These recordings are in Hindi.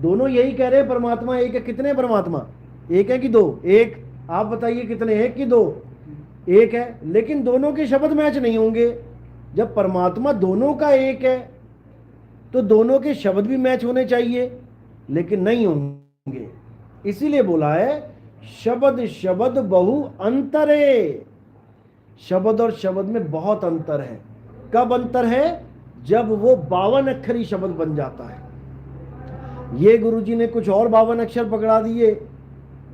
दोनों यही कह रहे हैं परमात्मा एक है। कितने परमात्मा? एक है कि दो? एक। आप बताइए कितने, एक कि दो? एक है, लेकिन दोनों के शब्द मैच नहीं होंगे। जब परमात्मा दोनों का एक है तो दोनों के शब्द भी मैच होने चाहिए, लेकिन नहीं होंगे। इसीलिए बोला है शब्द शब्द बहु अंतरे। शब्द और शब्द में बहुत अंतर है। कब अंतर है? जब वो 52 अक्षरी शब्द बन जाता है। ये गुरुजी ने कुछ और 52 अक्षर पकड़ा दिए,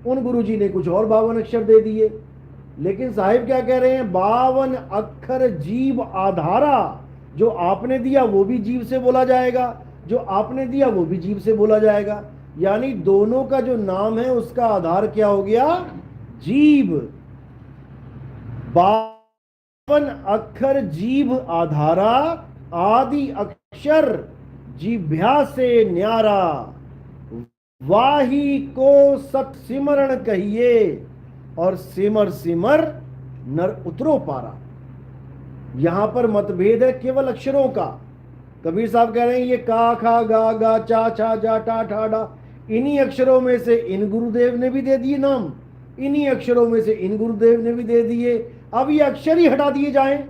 उन गुरुजी ने कुछ और 52 अक्षर दे दिए। लेकिन साहिब क्या कह रहे हैं? 52 अक्षर जीव आधारा। जो आपने दिया वो भी जीव से बोला जाएगा, जो आपने दिया वो भी जीव से बोला जाएगा। यानी दोनों का जो नाम है उसका आधार क्या हो गया? जीव। 52 अक्षर जीव आधारा, आदि अक्षर जीभ्या से न्यारा। वाही को सत सिमरण कहिए, और सिमर सिमर नर उतरो पारा। यहां पर मतभेद है केवल अक्षरों का। कबीर साहब कह रहे हैं ये का खा गा गा चा छा जा टा ठा डा, इन्हीं अक्षरों में से इन गुरुदेव ने भी दे दिए नाम, इन्हीं अक्षरों में से इन गुरुदेव ने भी दे दिए। अब ये अक्षर ही हटा दिए जाएं,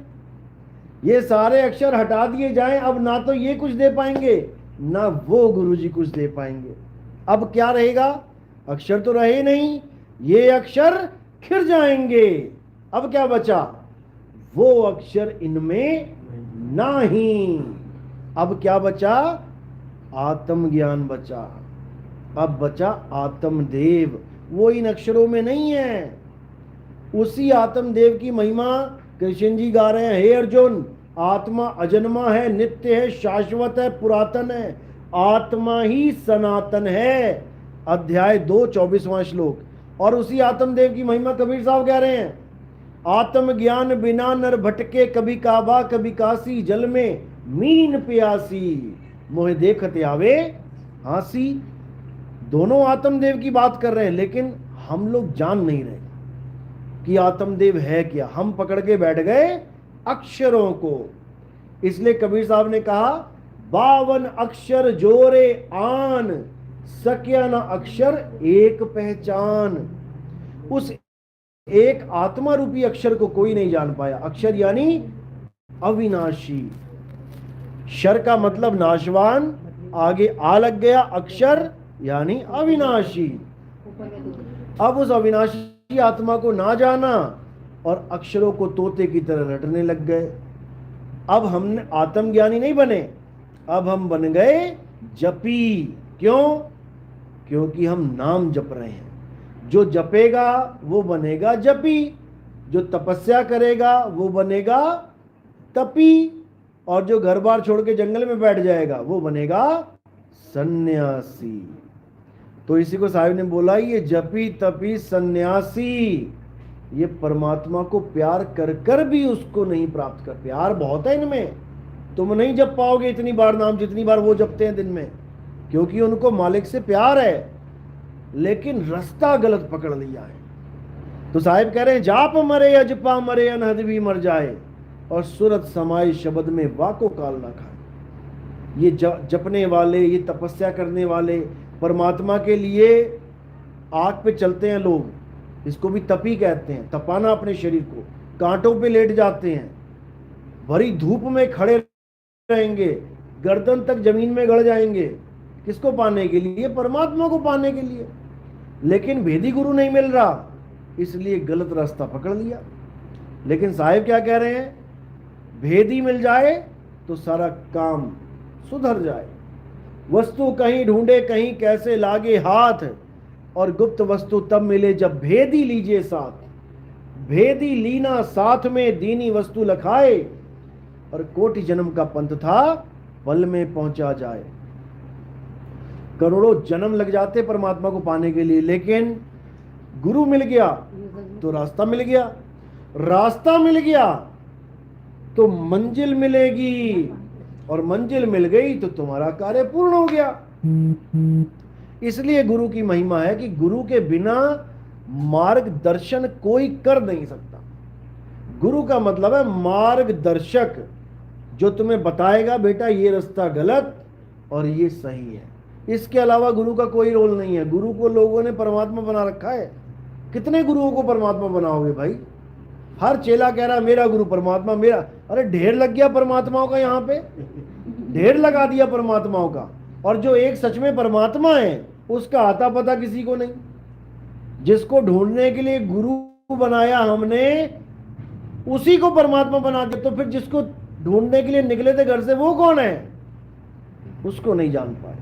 ये सारे अक्षर हटा दिए जाएं, अब ना तो ये कुछ दे पाएंगे ना वो गुरुजी कुछ दे पाएंगे। अब क्या रहेगा? अक्षर तो रहे नहीं, ये अक्षर खिर जाएंगे। अब क्या बचा? वो अक्षर इनमें नहीं। अब क्या बचा? आत्मज्ञान बचा। अब बचा आत्मदेव, वो इन अक्षरों में नहीं है। उसी आत्मदेव की महिमा कृष्ण जी गा रहे हैं। हे अर्जुन, आत्मा अजन्मा है, नित्य है, शाश्वत है, पुरातन है। आत्मा ही सनातन है। अध्याय 2 24वां श्लोक। और उसी आत्मदेव की महिमा कबीर साहब कह रहे हैं, आत्मज्ञान बिना नर भटके, कभी काबा कभी काशी, जल में मीन प्यासी, मोहे देखते आवे हासी। दोनों आत्मदेव की बात कर रहे हैं, लेकिन हम लोग जान नहीं रहे कि आत्मदेव है क्या। हम पकड़ के बैठ गए अक्षरों को। इसलिए कबीर साहब ने कहा 52 अक्षर जोरे आन, सक्या न अक्षर एक पहचान। उस एक आत्मा रूपी अक्षर को कोई नहीं जान पाया। अक्षर यानी अविनाशी। शर का मतलब नाशवान, आगे आ लग गया, अक्षर यानी अविनाशी। अब उस अविनाशी आत्मा को ना जाना और अक्षरों को तोते की तरह रटने लग गए। अब हमने आत्मज्ञानी नहीं बने, अब हम बन गए जपी। क्यों? क्योंकि हम नाम जप रहे हैं। जो जपेगा वो बनेगा जपी, जो तपस्या करेगा वो बनेगा तपी, और जो घर बार छोड़ के जंगल में बैठ जाएगा वो बनेगा सन्यासी। तो इसी को साहिब ने बोला ये जपी तपी सन्यासी, ये परमात्मा को प्यार कर कर भी उसको नहीं प्राप्त कर। प्यार बहुत है इनमें, तुम नहीं जप पाओगे इतनी बार नाम जितनी बार वो जपते हैं दिन में, क्योंकि उनको मालिक से प्यार है, लेकिन रास्ता गलत पकड़ लिया है। तो साहिब कह रहे हैं जाप मरे अजपा मरे, अनहद भी मर जाए, और सूरत समाई शब्द में वाको काल ना खाए। ये जपने वाले, ये तपस्या करने वाले, परमात्मा के लिए आग पे चलते हैं लोग, इसको भी तपी कहते हैं। तपाना अपने शरीर को, कांटों पे लेट जाते हैं, भरी धूप में खड़े रहेंगे, गर्दन तक जमीन में गड़ जाएंगे। किसको पाने के लिए? परमात्मा को पाने के लिए। लेकिन भेदी गुरु नहीं मिल रहा, इसलिए गलत रास्ता पकड़ लिया। लेकिन साहिब क्या कह रहे हैं? भेदी मिल जाए तो सारा काम सुधर जाए। वस्तु कहीं ढूंढे कहीं कैसे लागे हाथ, और गुप्त वस्तु तब मिले जब भेदी लीजिए साथ। भेदी लीना साथ में दीनी वस्तु लखाए, और कोटि जन्म का पंथ था पल में पहुंचा जाए। करोड़ों जन्म लग जाते परमात्मा को पाने के लिए, लेकिन गुरु मिल गया तो रास्ता मिल गया, रास्ता मिल गया तो मंजिल मिलेगी, और मंजिल मिल गई तो तुम्हारा कार्य पूर्ण हो गया। इसलिए गुरु की महिमा है कि गुरु के बिना मार्गदर्शन कोई कर नहीं सकता। गुरु का मतलब है मार्गदर्शक, जो तुम्हें बताएगा बेटा ये रास्ता गलत और ये सही है। इसके अलावा गुरु का कोई रोल नहीं है। गुरु को लोगों ने परमात्मा बना रखा है। कितने गुरुओं को परमात्मा बनाओगे भाई? हर चेला कह रहा है मेरा गुरु परमात्मा मेरा। अरे ढेर लग गया परमात्माओं का, यहाँ पे ढेर लगा दिया परमात्माओं का। और जो एक सच में परमात्मा है उसका आता पता किसी को नहीं। जिसको ढूंढने के लिए गुरु बनाया हमने, उसी को परमात्मा बना दिया। तो फिर जिसको ढूंढने के लिए निकले थे घर से, वो कौन है? उसको नहीं जान पाए।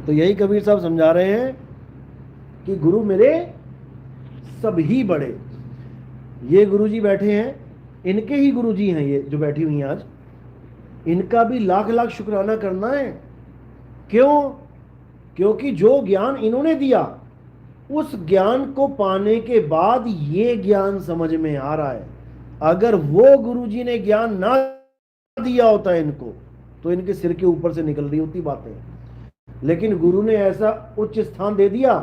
तो यही कबीर साहब समझा रहे हैं कि गुरु मेरे सभी बड़े। ये गुरुजी बैठे हैं, इनके ही गुरुजी हैं ये जो बैठी हुई हैं आज। इनका भी लाख लाख शुक्राना करना है। क्यों? क्योंकि जो ज्ञान इन्होंने दिया, उस ज्ञान को पाने के बाद ये ज्ञान समझ में आ रहा है। अगर वो गुरुजी ने ज्ञान ना दिया होता इनको, तो इनके सिर के ऊपर से निकल रही होती बातें। लेकिन गुरु ने ऐसा उच्च स्थान दे दिया।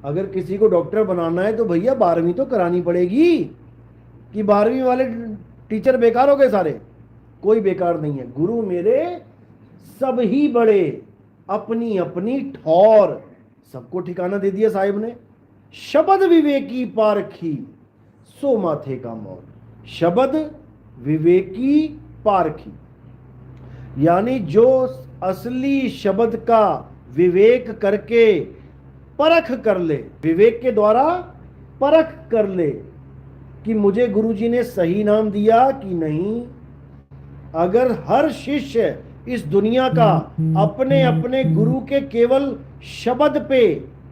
अगर किसी को डॉक्टर बनाना है तो भैया 12वीं तो करानी पड़ेगी। कि 12वीं वाले टीचर बेकार हो गए सारे? कोई बेकार नहीं है। गुरु मेरे सब ही बड़े, अपनी अपनी ठौर, सबको ठिकाना दे दिया साहिब ने। शब्द विवेकी पारखी सो माथे का मोर। शब्द विवेकी पारखी, यानी जो असली शब्द का विवेक करके परख कर ले, विवेक के द्वारा परख कर ले कि मुझे गुरुजी ने सही नाम दिया कि नहीं। अगर हर शिष्य इस दुनिया का अपने अपने गुरु के केवल शब्द पे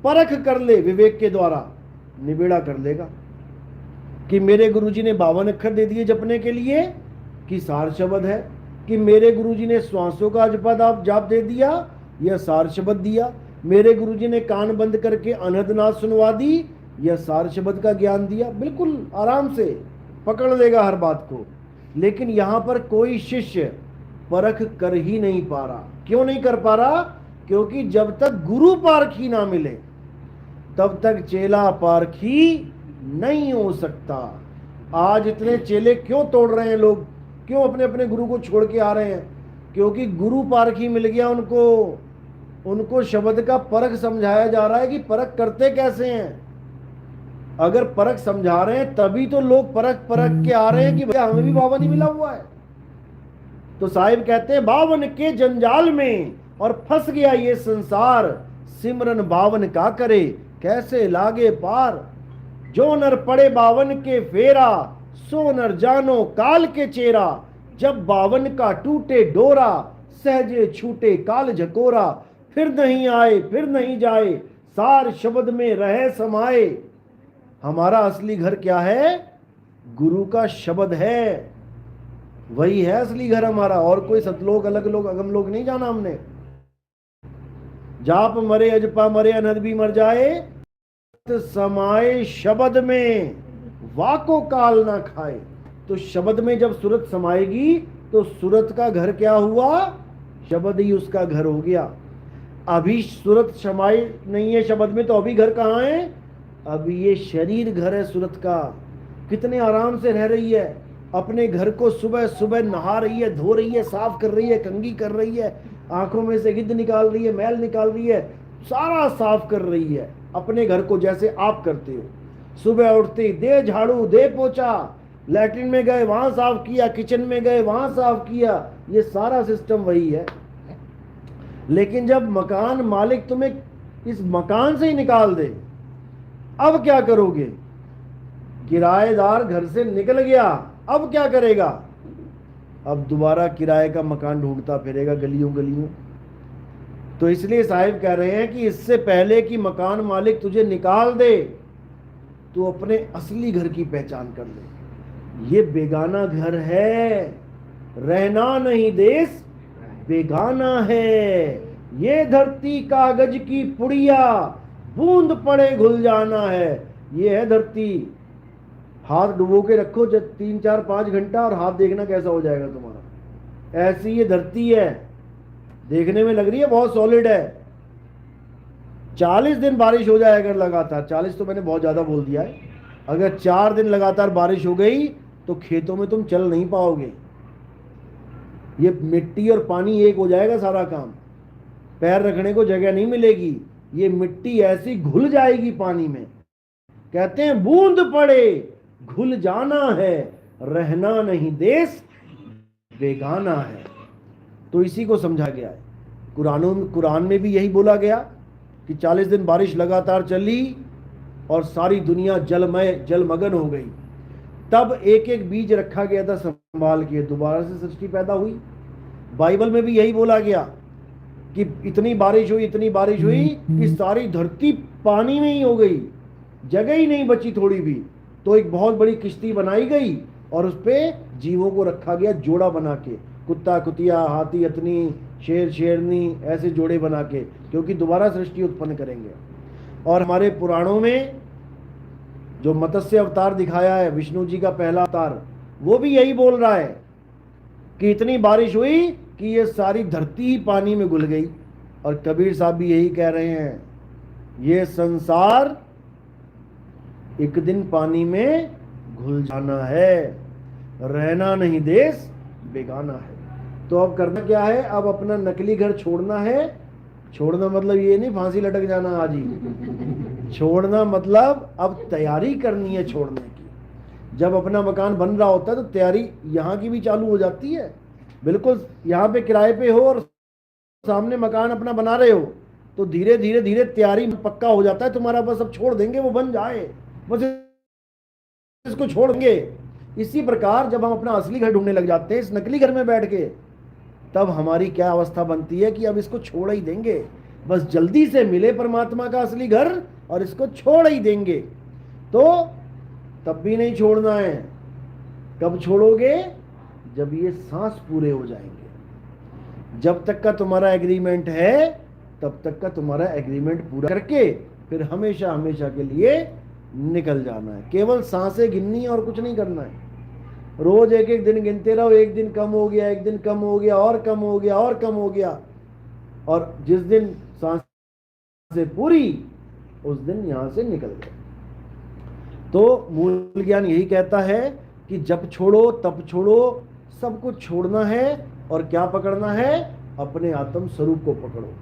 परख कर ले विवेक के द्वारा, निबेड़ा कर लेगा। कि मेरे गुरुजी ने 52 अक्षर दे दिए जपने के लिए, कि सार शब्द है। कि मेरे गुरुजी ने श्वासों का जाप दे दिया, यह सार शब्द दिया। मेरे गुरुजी ने कान बंद करके अनहदनाद सुनवा दी, यह सार शब्द का ज्ञान दिया। बिल्कुल आराम से पकड़ लेगा हर बात को। लेकिन यहां पर कोई शिष्य परख कर ही नहीं पा रहा। क्यों नहीं कर पा रहा? क्योंकि जब तक गुरु पारखी ना मिले तब तक चेला पारखी नहीं हो सकता। आज इतने चेले क्यों तोड़ रहे हैं लोग? क्यों अपने अपने गुरु को छोड़ के आ रहे हैं? क्योंकि गुरु पारखी मिल गया उनको शब्द का परख समझाया जा रहा है कि परख करते कैसे हैं। अगर परख समझा रहे हैं तभी तो लोग परख के आ रहे हैं कि भैया हमें भी 52 ही मिला हुआ है। तो साहिब कहते हैं 52 के जंजाल में और फंस गया ये संसार, सिमरन 52 का करे कैसे लागे पार। जो नर पड़े 52 के फेरा, सो नर जानो काल के चेरा। जब 52 का टूटे डोरा, सहजे छूटे काल झकोरा। फिर नहीं आए फिर नहीं जाए, सार शब्द में रहे समाए। हमारा असली घर क्या है? गुरु का शब्द है, वही है असली घर हमारा। और कोई सतलोक अलग लोग अगम लोग नहीं जाना हमने। जाप मरे अजपा मरे अनहद भी मर जाए, समाए शब्द में वाको काल ना खाए। तो शब्द में जब सूरत समाएगी तो सूरत का घर क्या हुआ? शब्द ही उसका घर हो गया। अभी सूरत समाई नहीं है शब्द में, तो अभी घर कहाँ है? अभी ये शरीर घर है सूरत का। कितने आराम से रह रही है, अपने घर को सुबह सुबह नहा रही है, धो रही है, साफ कर रही है, कंघी कर रही है, आंखों में से गिद्ध निकाल रही है, मैल निकाल रही है, सारा साफ कर रही है अपने घर को, जैसे आप करते हो। सुबह उठते दे झाड़ू दे पोछा, लैट्रिन में गए वहां साफ किया, किचन में गए वहां साफ किया, ये सारा सिस्टम वही है। लेकिन जब मकान मालिक तुम्हें इस मकान से ही निकाल दे, अब क्या करोगे? किराएदार घर से निकल गया, अब क्या करेगा? अब दोबारा किराए का मकान ढूंढता फिरेगा गलियों गलियों। तो इसलिए साहिब कह रहे हैं कि इससे पहले कि मकान मालिक तुझे निकाल दे, तो अपने असली घर की पहचान कर ले। ये बेगाना घर है, रहना नहीं देश बेगाना है। ये धरती कागज की पुड़िया, बूंद पड़े घुल जाना है। ये है धरती। हाथ डुबो के रखो जब 3 4 5 घंटा, और हाथ देखना कैसा हो जाएगा तुम्हारा। ऐसी ये धरती है, देखने में लग रही है बहुत सॉलिड है। 40 दिन बारिश हो जाए अगर लगातार, 40 तो मैंने बहुत ज़्यादा बोल दिया है, अगर 4 दिन लगातार बारिश हो गई तो खेतों में तुम चल नहीं पाओगे। ये मिट्टी और पानी एक हो जाएगा सारा काम, पैर रखने को जगह नहीं मिलेगी, ये मिट्टी ऐसी घुल जाएगी पानी में। कहते हैं बूंद पड़े घुल जाना है, रहना नहीं देश बेगाना है। तो इसी को समझा गया है। कुरान में भी यही बोला गया कि 40 दिन बारिश लगातार चली और सारी दुनिया जलमग्न हो गई। तब एक एक बीज रखा गया था संभाल के, दोबारा से सृष्टि पैदा हुई। बाइबल में भी यही बोला गया कि इतनी बारिश हुई कि सारी धरती पानी में ही हो गई, जगह ही नहीं बची थोड़ी भी। तो एक बहुत बड़ी किश्ती बनाई गई और उस पे जीवों को रखा गया जोड़ा बना के, कुत्ता कुतिया, हाथी हथनी, शेर शेरनी, ऐसे जोड़े बना के, क्योंकि दोबारा सृष्टि उत्पन्न करेंगे। और हमारे पुराणों में जो मत्स्य अवतार दिखाया है, विष्णु जी का पहला अवतार, वो भी यही बोल रहा है कि इतनी बारिश हुई कि ये सारी धरती ही पानी में घुल गई। और कबीर साहब भी यही कह रहे हैं, ये संसार एक दिन पानी में घुल जाना है, रहना नहीं देश बेगाना है। तो अब करना क्या है? अब अपना नकली घर छोड़ना है। छोड़ना मतलब ये नहीं फांसी लटक जाना आज ही। छोड़ना मतलब अब तैयारी करनी है छोड़ने की। जब अपना मकान बन रहा होता है तो तैयारी यहाँ की भी चालू हो जाती है। बिल्कुल यहाँ पे किराए पे हो और सामने मकान अपना बना रहे हो तो धीरे धीरे धीरे तैयारी पक्का हो जाता है तुम्हारा। बस अब छोड़ देंगे, वो बन जाए, बस इसको छोड़ेंगे। इसी प्रकार जब हम अपना असली घर ढूंढने लग जाते हैं इस नकली घर में बैठ के, तब हमारी क्या अवस्था बनती है कि अब इसको छोड़ ही देंगे, बस जल्दी से मिले परमात्मा का असली घर और इसको छोड़ ही देंगे। तो तब भी नहीं छोड़ना है। कब छोड़ोगे? जब ये सांस पूरे हो जाएंगे। जब तक का तुम्हारा एग्रीमेंट है तब तक का तुम्हारा एग्रीमेंट पूरा करके फिर हमेशा हमेशा के लिए निकल जाना है। केवल सांसें गिननी और कुछ नहीं करना है। रोज एक एक दिन गिनते रहो, एक दिन कम हो गया, एक दिन कम हो गया, और कम हो गया, और कम हो गया, और जिस दिन सांसें पूरी उस दिन यहां से निकल गए। तो मूल ज्ञान यही कहता है कि जब छोड़ो तब छोड़ो, सब कुछ छोड़ना है और क्या पकड़ना है? अपने आत्म स्वरूप को पकड़ो।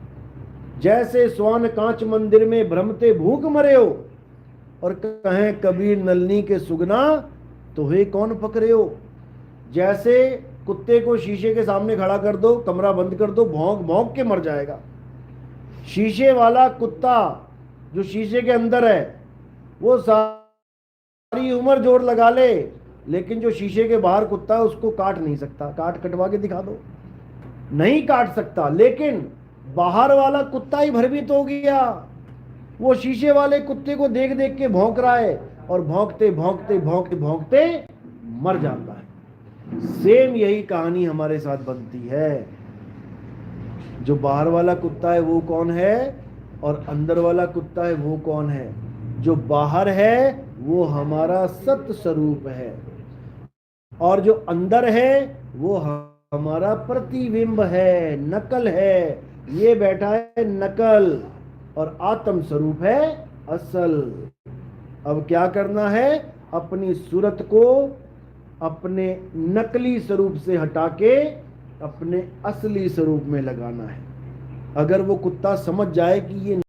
जैसे स्वान कांच मंदिर में भ्रमते भूख मरे हो, और कहें कबीर नलनी के सुगना तुम्हें कौन पकड़े हो। जैसे कुत्ते को शीशे के सामने खड़ा कर दो, कमरा बंद कर दो, भौंक भौंक के मर जाएगा। शीशे वाला कुत्ता जो शीशे के अंदर है वो सारी उम्र जोर लगा ले, लेकिन जो शीशे के बाहर कुत्ता है उसको काट नहीं सकता। काट कटवा के दिखा दो, नहीं काट सकता। लेकिन बाहर वाला कुत्ता ही भयभीत हो गया, वो शीशे वाले कुत्ते को देख देख के भौंक रहा है और भौंकते भौंकते भौंकते भौंकते मर जाता है। सेम यही कहानी हमारे साथ बनती है। जो बाहर वाला कुत्ता है वो कौन है और अंदर वाला कुत्ता है वो कौन है? जो बाहर है वो हमारा सत्य स्वरूप है और जो अंदर है वो हमारा प्रतिबिंब है, नकल है। ये बैठा है नकल और आत्म स्वरूप है असल। अब क्या करना है? अपनी सूरत को अपने नकली स्वरूप से हटा के अपने असली स्वरूप में लगाना है। अगर वो कुत्ता समझ जाए कि ये